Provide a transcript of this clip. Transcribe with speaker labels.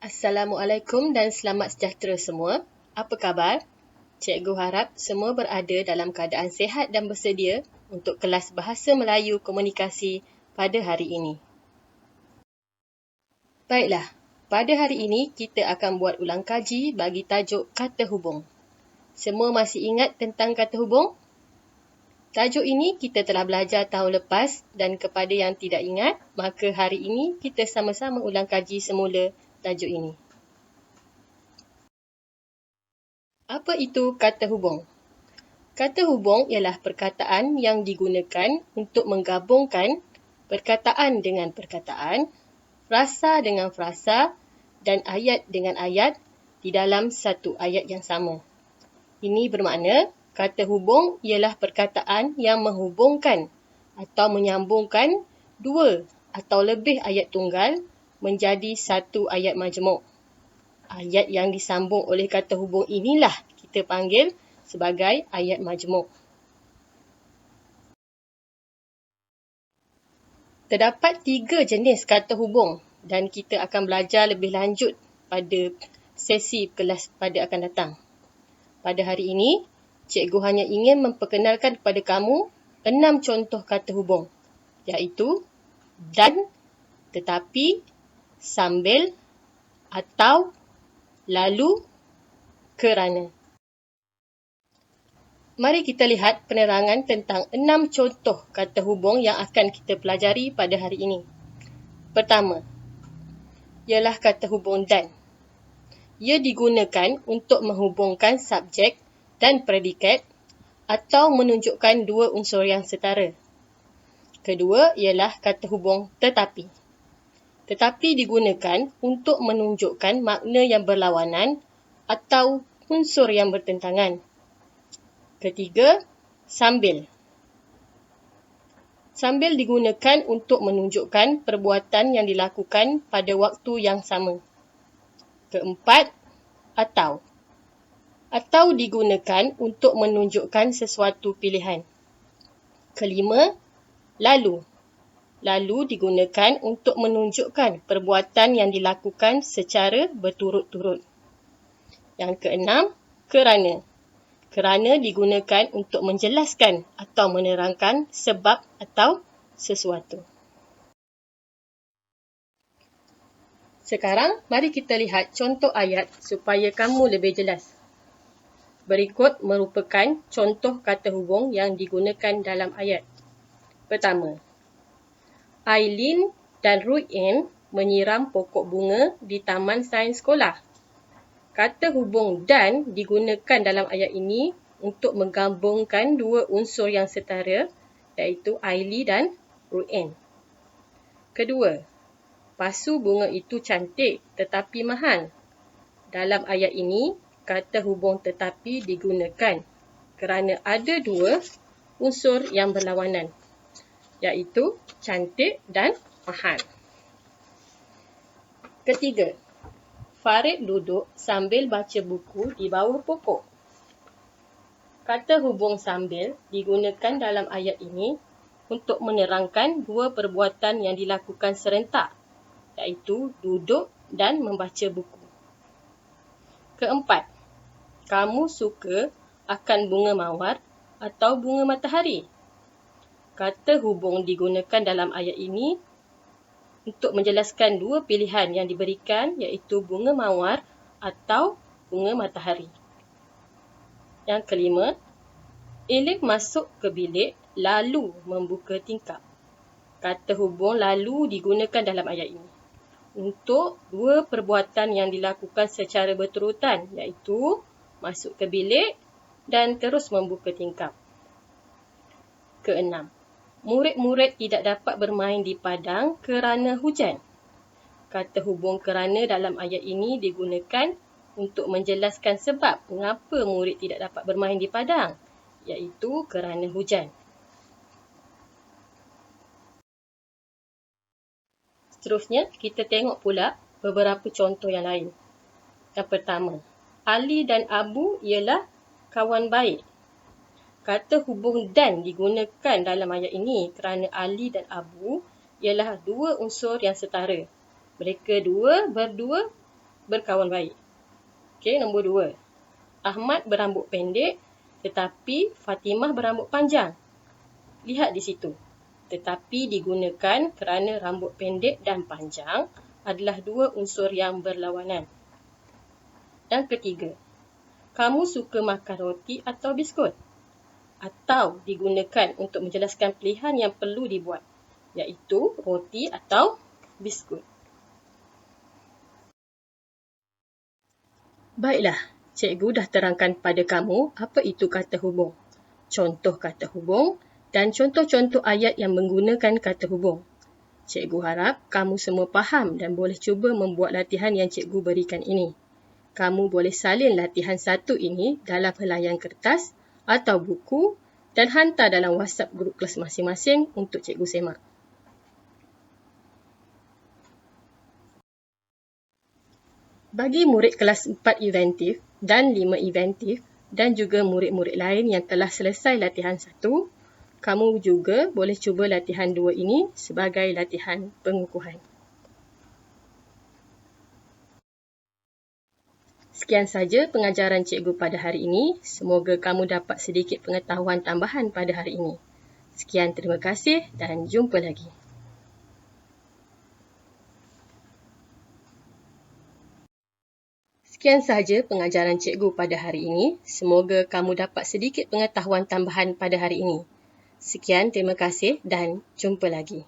Speaker 1: Assalamualaikum dan selamat sejahtera semua. Apa khabar? Cikgu harap semua berada dalam keadaan sihat dan bersedia untuk kelas Bahasa Melayu Komunikasi pada hari ini. Baiklah, pada hari ini kita akan buat ulang kaji bagi tajuk kata hubung. Semua masih ingat tentang kata hubung? Tajuk ini kita telah belajar tahun lepas dan kepada yang tidak ingat, maka hari ini kita sama-sama ulang kaji semula tajuk ini. Apa itu kata hubung? Kata hubung ialah perkataan yang digunakan untuk menggabungkan perkataan dengan perkataan, frasa dengan frasa dan ayat dengan ayat di dalam satu ayat yang sama. Ini bermakna kata hubung ialah perkataan yang menghubungkan atau menyambungkan dua atau lebih ayat tunggal menjadi satu ayat majmuk. Ayat yang disambung oleh kata hubung inilah kita panggil sebagai ayat majmuk. Terdapat 3 jenis kata hubung dan kita akan belajar lebih lanjut pada sesi kelas pada akan datang. Pada hari ini, cikgu hanya ingin memperkenalkan kepada kamu 6 contoh kata hubung, iaitu dan, tetapi, sambil, atau, lalu, kerana. Mari kita lihat penerangan tentang 6 contoh kata hubung yang akan kita pelajari pada hari ini. Pertama, ialah kata hubung dan. Ia digunakan untuk menghubungkan subjek dan predikat atau menunjukkan dua unsur yang setara. Kedua ialah kata hubung tetapi. Tetapi digunakan untuk menunjukkan makna yang berlawanan atau unsur yang bertentangan. Ketiga, sambil. Sambil digunakan untuk menunjukkan perbuatan yang dilakukan pada waktu yang sama. Keempat, atau. Atau digunakan untuk menunjukkan sesuatu pilihan. Kelima, lalu. Lalu digunakan untuk menunjukkan perbuatan yang dilakukan secara berturut-turut. Yang keenam, kerana. Kerana digunakan untuk menjelaskan atau menerangkan sebab atau sesuatu. Sekarang, mari kita lihat contoh ayat supaya kamu lebih jelas. Berikut merupakan contoh kata hubung yang digunakan dalam ayat. Pertama, Aileen dan Ruin menyiram pokok bunga di taman sains sekolah. Kata hubung dan digunakan dalam ayat ini untuk menggabungkan dua unsur yang setara, iaitu Aileen dan Ruin. Kedua, pasu bunga itu cantik tetapi mahal. Dalam ayat ini, kata hubung tetapi digunakan kerana ada dua unsur yang berlawanan, iaitu cantik dan mahal. Ketiga, Farid duduk sambil baca buku di bawah pokok. Kata hubung sambil digunakan dalam ayat ini untuk menerangkan dua perbuatan yang dilakukan serentak, iaitu duduk dan membaca buku. Keempat, kamu suka akan bunga mawar atau bunga matahari? Kata hubung digunakan dalam ayat ini untuk menjelaskan dua pilihan yang diberikan, iaitu bunga mawar atau bunga matahari. Yang kelima, Elif masuk ke bilik lalu membuka tingkap. Kata hubung lalu digunakan dalam ayat ini untuk dua perbuatan yang dilakukan secara berturutan, iaitu masuk ke bilik dan terus membuka tingkap. Keenam, murid-murid tidak dapat bermain di padang kerana hujan. Kata hubung kerana dalam ayat ini digunakan untuk menjelaskan sebab mengapa murid tidak dapat bermain di padang, iaitu kerana hujan. Seterusnya, kita tengok pula beberapa contoh yang lain. Yang pertama, Ali dan Abu ialah kawan baik. Kata hubung dan digunakan dalam ayat ini kerana Ali dan Abu ialah dua unsur yang setara. Mereka berdua berkawan baik. Okey, nombor 2. Ahmad berambut pendek tetapi Fatimah berambut panjang. Lihat di situ. Tetapi digunakan kerana rambut pendek dan panjang adalah dua unsur yang berlawanan. Yang ketiga, kamu suka makan roti atau biskut? Atau digunakan untuk menjelaskan pilihan yang perlu dibuat, iaitu roti atau biskut. Baiklah, cikgu dah terangkan pada kamu apa itu kata hubung, contoh kata hubung dan contoh-contoh ayat yang menggunakan kata hubung. Cikgu harap kamu semua faham dan boleh cuba membuat latihan yang cikgu berikan ini. Kamu boleh salin latihan 1 ini dalam helaian kertas atau buku dan hantar dalam WhatsApp grup kelas masing-masing untuk cikgu semak. Bagi murid kelas 4 inventif dan 5 inventif dan juga murid-murid lain yang telah selesai latihan 1, kamu juga boleh cuba latihan 2 ini sebagai latihan pengukuhan. Sekian saja pengajaran cikgu pada hari ini. Semoga kamu dapat sedikit pengetahuan tambahan pada hari ini. Sekian, terima kasih dan jumpa lagi. Sekian sahaja pengajaran cikgu pada hari ini. Semoga kamu dapat sedikit pengetahuan tambahan pada hari ini. Sekian, terima kasih dan jumpa lagi.